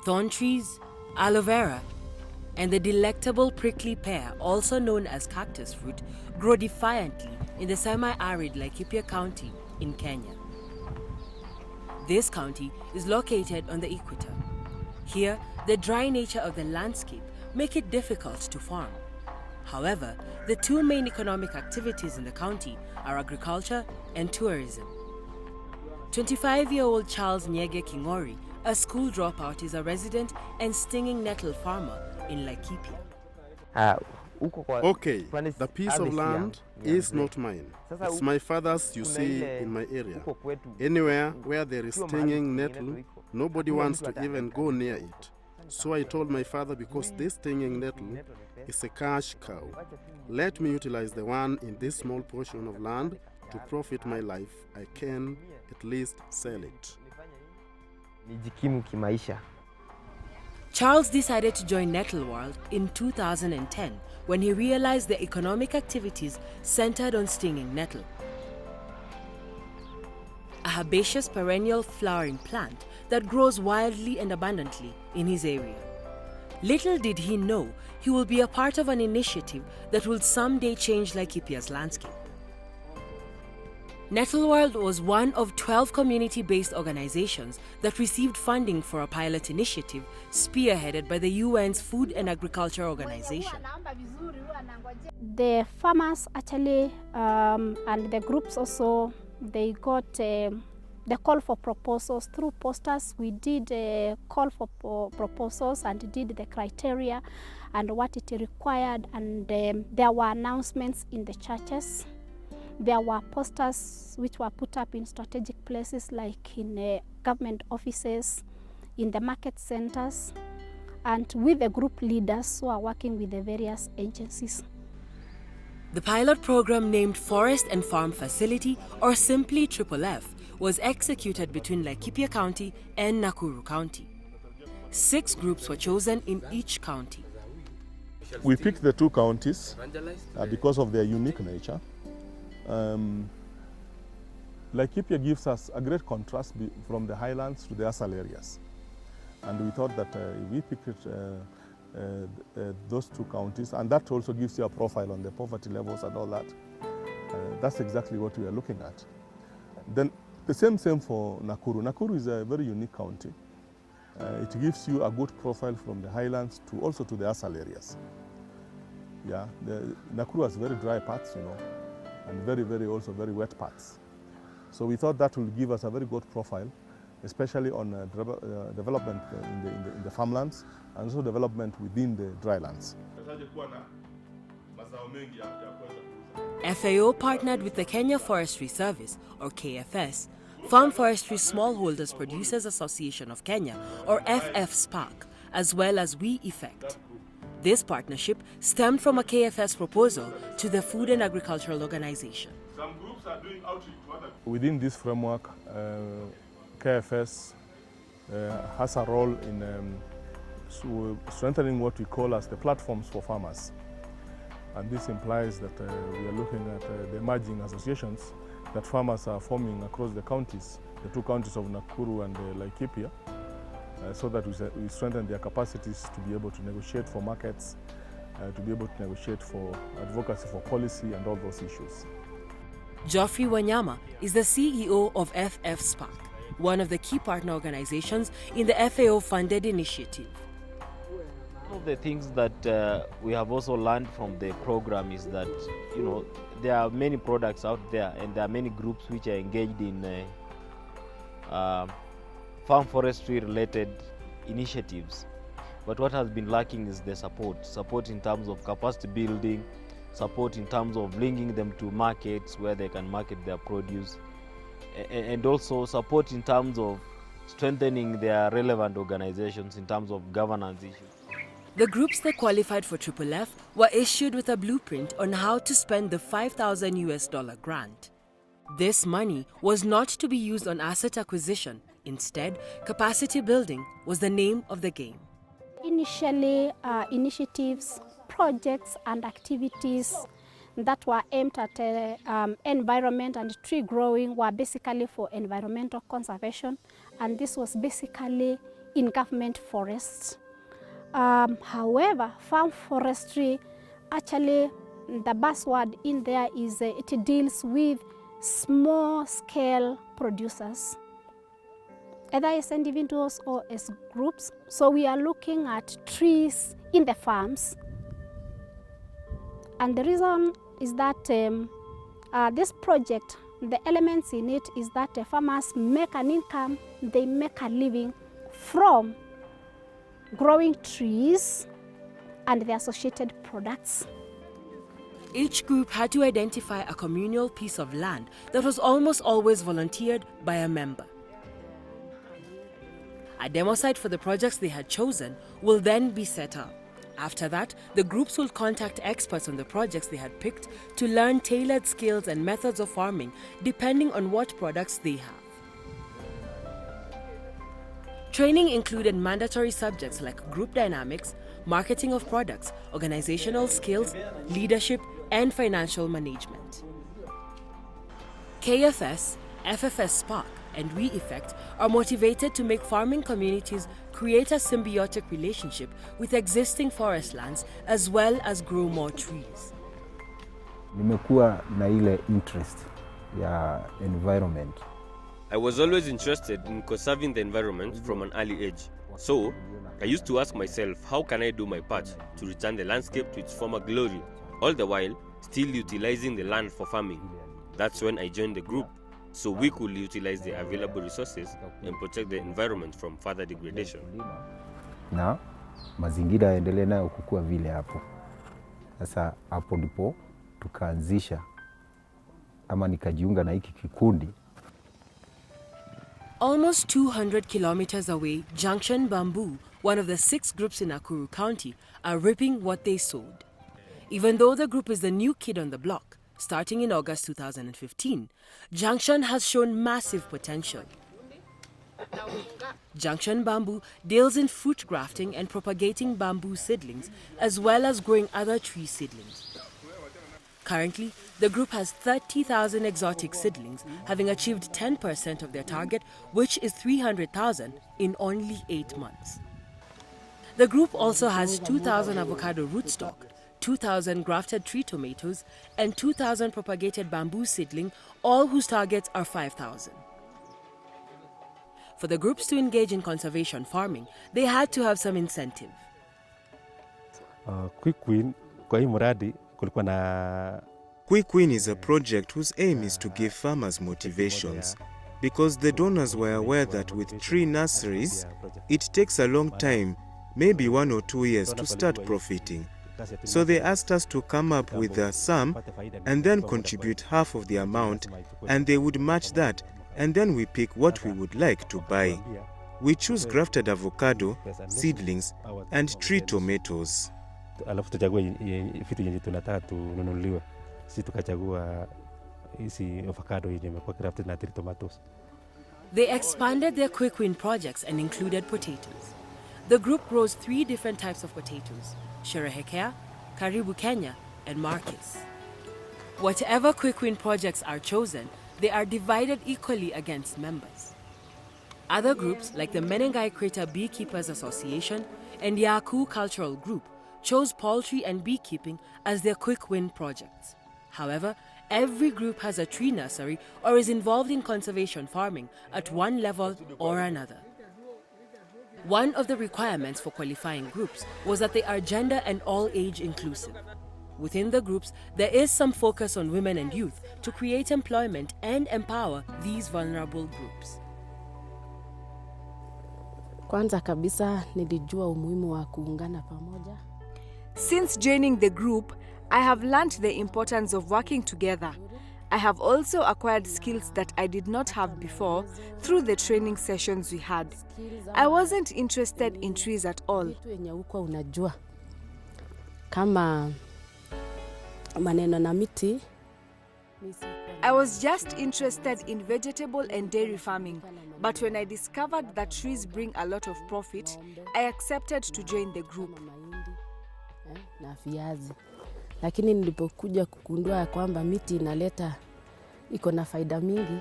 Thorn trees, aloe vera, and the delectable prickly pear, also known as cactus fruit, grow defiantly in the semi-arid Laikipia County in Kenya. This county is located on the equator. Here, the dry nature of the landscape make it difficult to farm. However, the two main economic activities in the county are agriculture and tourism. 25-year-old Charles Nyege Kingori, a school dropout, is a resident and stinging nettle farmer in Laikipia. Okay, the piece of land is not mine. It's my father's, you see, in my area. Anywhere where there is stinging nettle, nobody wants to even go near it. So I told my father, because this stinging nettle is a cash cow, let me utilize the one in this small portion of land to profit my life. I can at least sell it. Charles decided to join Nettle World in 2010 when he realized the economic activities centered on stinging nettle. A herbaceous perennial flowering plant that grows wildly and abundantly in his area. Little did he know he will be a part of an initiative that will someday change Laikipia's landscape. Nettle World was one of 12 community-based organizations that received funding for a pilot initiative spearheaded by the UN's Food and Agriculture Organization. The farmers actually and the groups also, they got the call for proposals through posters. We did a call for proposals and did the criteria and what it required, and there were announcements in the churches. There were posters which were put up in strategic places like in government offices, in the market centers, and with the group leaders who are working with the various agencies. The pilot program, named Forest and Farm Facility, or simply FFF, was executed between Laikipia County and Nakuru County. 6 groups were chosen in each county. We picked the 2 counties because of their unique nature. Laikipia gives us a great contrast from the highlands to the asal areas. And we thought that if we picked those 2 counties, and that also gives you a profile on the poverty levels and all that, that's exactly what we are looking at. Then the same for Nakuru. Nakuru is a very unique county. It gives you a good profile from the highlands to also to the asal areas. Yeah, Nakuru has very dry parts, you know, and very also very wet parts. So we thought that will give us a very good profile, especially on development in the farmlands and also development within the drylands. FAO partnered with the Kenya Forestry Service, or KFS, Farm Forestry Smallholders Producers Association of Kenya, or FFSPAC, as well as We Effect. This partnership stemmed from a KFS proposal to the Food and Agricultural Organization. Some groups are doing outreach. Within this framework, KFS has a role in strengthening what we call as the platforms for farmers. And this implies that we are looking at the emerging associations that farmers are forming across the counties, the 2 counties of Nakuru and Laikipia, so that we strengthen their capacities to be able to negotiate for markets, to be able to negotiate for advocacy for policy and all those issues. Geoffrey Wanyama is the CEO of FFSPAC, one of the key partner organizations in the FAO-funded initiative. One of the things that we have also learned from the program is that, you know, there are many products out there and there are many groups which are engaged in farm forestry related initiatives, but what has been lacking is the support in terms of capacity building, support in terms of linking them to markets where they can market their produce, and also support in terms of strengthening their relevant organizations in terms of governance issues. The groups that qualified for FFF were issued with a blueprint on how to spend the $5,000 grant. This money was not to be used on asset acquisition. Instead, capacity building was the name of the game. Initially, initiatives, projects and activities that were aimed at environment and tree growing were basically for environmental conservation, and this was basically in government forests. However, farm forestry, actually the buzzword in there is it deals with small scale producers, either as individuals or as groups. So we are looking at trees in the farms. And the reason is that this project, the elements in it is that the farmers make an income, they make a living from growing trees and the associated products. Each group had to identify a communal piece of land that was almost always volunteered by a member. A demo site for the projects they had chosen will then be set up. After that, the groups will contact experts on the projects they had picked to learn tailored skills and methods of farming depending on what products they have. Training included mandatory subjects like group dynamics, marketing of products, organizational skills, leadership, and financial management. KFS, FFS Spark, and WeEffect are motivated to make farming communities create a symbiotic relationship with existing forest lands as well as grow more trees. Nimekuwa na ile interest ya environment. I was always interested in conserving the environment from an early age. So, I used to ask myself, how can I do my part to return the landscape to its former glory, all the while still utilizing the land for farming? That's when I joined the group, so we could utilize the available resources and protect the environment from further degradation. Na mazingira yaendelee nayo kukua vile hapo. Sasa hapo ndipo tukaanzisha ama nikajiunga na hiki kikundi. Almost 200 kilometers away, Junction Bamboo, one of the 6 groups in Nakuru County, are reaping what they sowed. Even though the group is the new kid on the block, starting in August 2015, Junction has shown massive potential. Junction Bamboo deals in fruit grafting and propagating bamboo seedlings, as well as growing other tree seedlings. Currently, the group has 30,000 exotic seedlings, having achieved 10% of their target, which is 300,000 in only 8 months. The group also has 2,000 avocado rootstock, 2,000 grafted tree tomatoes, and 2,000 propagated bamboo seedling, all whose targets are 5,000. For the groups to engage in conservation farming, they had to have some incentive. Quick Win, kwa hii mradi kulikuwa na Quick Win is a project whose aim is to give farmers motivations, because the donors were aware that with tree nurseries, it takes a long time, maybe 1 or 2 years, to start profiting. So they asked us to come up with a sum and then contribute half of the amount, and they would match that, and then we pick what we would like to buy. We choose grafted avocado, seedlings, and tree tomatoes. Alafu tuchague vitu yenye tunataka tununuliwe. Sisi tukachagua hizi avocado yenye imekuwa grafted na tree tomatoes. They expanded their quick win projects and included potatoes. The group grows 3 different types of potatoes: Sherehekea, Karibu Kenya, and Marcus. Whatever quick win projects are chosen, they are divided equally against members. Other groups, like the Menengai Crater Beekeepers Association and Yaku Cultural Group, chose poultry and beekeeping as their quick win projects. However, every group has a tree nursery or is involved in conservation farming at one level or another. One of the requirements for qualifying groups was that they are gender and all age inclusive. Within the groups, there is some focus on women and youth to create employment and empower these vulnerable groups. Kwanza kabisa nilijua umuhimu wa kuungana pamoja. Since joining the group, I have learned the importance of working together. I have also acquired skills that I did not have before through the training sessions we had. I wasn't interested in trees at all. Unajua kama maneno na miti. I was just interested in vegetable and dairy farming, but when I discovered that trees bring a lot of profit, I accepted to join the group. Na viazi. Lakini nilipokuja kugundua kwamba miti iko na faida mingi,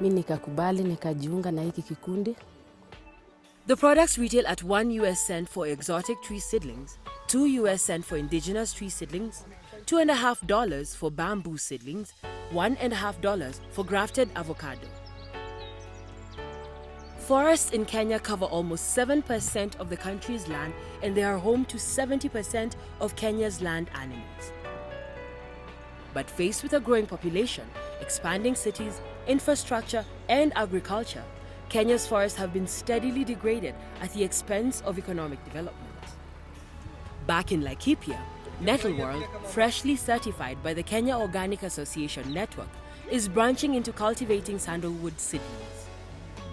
mimi nikakubali nikajiunga na hiki kikundi. The products retail at $1 for exotic tree seedlings, $2 for indigenous tree seedlings, $2.50 for bamboo seedlings, $1.50 for grafted avocado. Forests in Kenya cover almost 7% of the country's land, and they are home to 70% of Kenya's land animals. But faced with a growing population, expanding cities, infrastructure, and agriculture, Kenya's forests have been steadily degraded at the expense of economic development. Back in Laikipia, Nettle World, freshly certified by the Kenya Organic Association Network, is branching into cultivating sandalwood seedlings.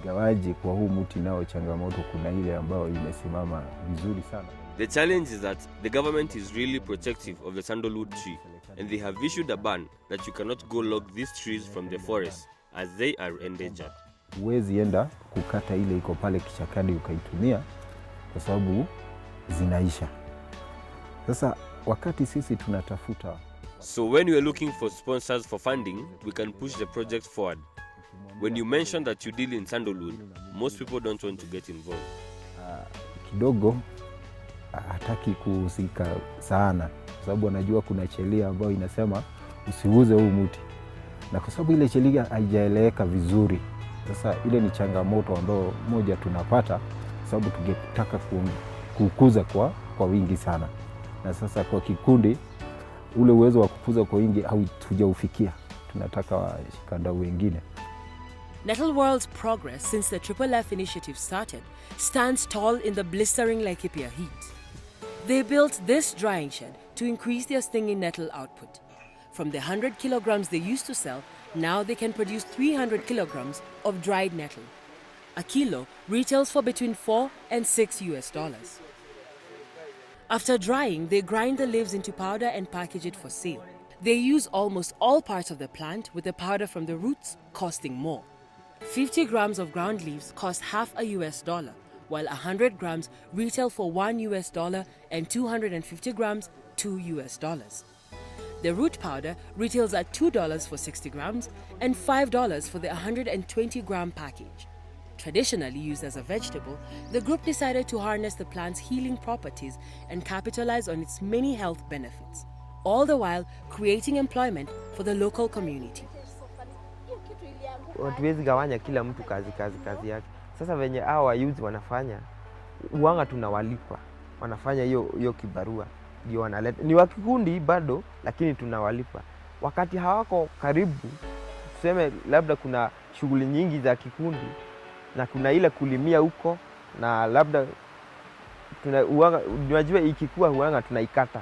Gawaji kwa huu mti nao changamoto kuna ile ambayo imesimama vizuri sana. The challenge is that the government is really protective of the sandalwood tree, and they have issued a ban that you cannot go log these trees from the forest as they are endangered. Huwezi enda kukata ile iko pale kichakani ukaitumia kwa sababu zinaisha. Sasa wakati sisi tunatafuta. So when we are looking for sponsors for funding, we can push the project forward. When you mention that you deal in sandalwood, most people don't want to get involved. Kidogo hataki kuhusika sana kwa sababu anajua kuna sheria ambayo inasema usiuze huu mti. Na kwa sababu ile sheria haijaeleweka vizuri. Sasa ile ni changamoto ambayo moja tunapata sababu tungetaka kukuza kwa wingi sana. Na sasa kwa kikundi ule uwezo wa kukuza kwa wingi hatujaufikia. Tunataka washikadau wengine. Nettle World's progress since the Triple F initiative started stands tall in the blistering Laikipia heat. They built this drying shed to increase their stinging nettle output. From the 100 kilograms they used to sell, now they can produce 300 kilograms of dried nettle. A kilo retails for between $4 and $6. After drying, they grind the leaves into powder and package it for sale. They use almost all parts of the plant, with the powder from the roots costing more. 50 grams of ground leaves cost half $1, while 100 grams retail for $1 and 250 grams $2. The root powder retails at $2 for 60 grams and $5 for the 120-gram package. Traditionally used as a vegetable, the group decided to harness the plant's healing properties and capitalize on its many health benefits, all the while creating employment for the local community. Hatuwezi gawanya kila mtu kazi yake. Sasa venye hawa youth wanafanya, uanga tunawalipa. Wanafanya hiyo kibarua. Ndio wanaleta. Ni wakikundi bado lakini tunawalipa. Wakati hawako karibu, tuseme labda kuna shughuli nyingi za kikundi na kuna ile kulimia huko na labda unajua ikikua uanga tunaikata.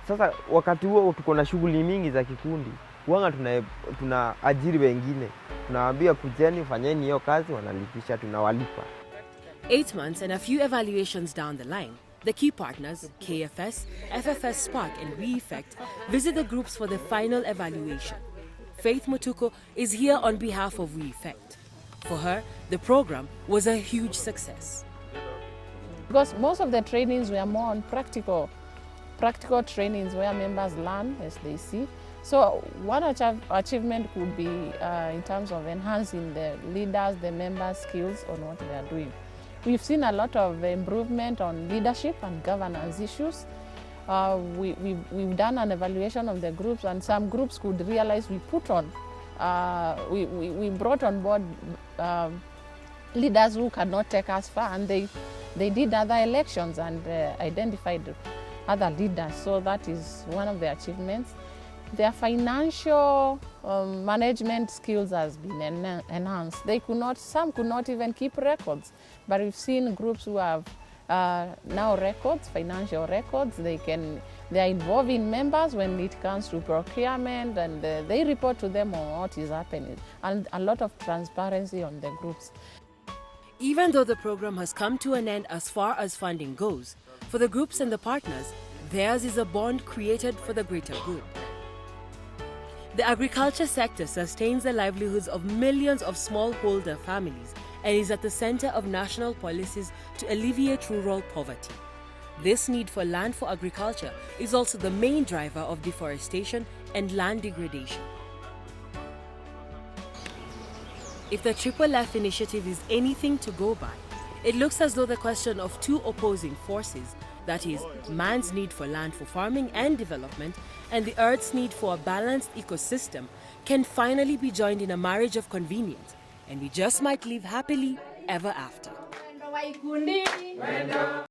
Sasa wakati huo tuko na shughuli mingi za kikundi, uanga tunaajiri wengine. Tunawaambia kujeni fanyeni hiyo kazi, wanalipisha, tunawalipa. 8 months and a few evaluations down the line, the key partners, KFS, FFS Spark and WeEffect, visit the groups for the final evaluation. Faith Mutuko is here on behalf of WeEffect. For her, the program was a huge success. Because most of the trainings were more on practical trainings where members learn as they see. So one achievement could be in terms of enhancing the leaders, the members' skills on what they are doing. We've seen a lot of improvement on leadership and governance issues. We've done an evaluation of the groups, and some groups could realize we brought on board leaders who cannot take us far, and they did other elections and identified other leaders. So that is one of the achievements. Their financial management skills has been enhanced. Some could not even keep records, but we've seen groups who have now records, financial records. They are involving members when it comes to procurement, and they report to them on what is happening, and a lot of transparency on the groups. Even though the program has come to an end as far as funding goes, for the groups and the partners, theirs is a bond created for the greater good. The agriculture sector sustains the livelihoods of millions of smallholder families and is at the center of national policies to alleviate rural poverty. This need for land for agriculture is also the main driver of deforestation and land degradation. If the Triple F initiative is anything to go by, It looks as though the question of two opposing forces, that is, man's need for land for farming and development, and the earth's need for a balanced ecosystem, can finally be joined in a marriage of convenience, and we just might live happily ever after.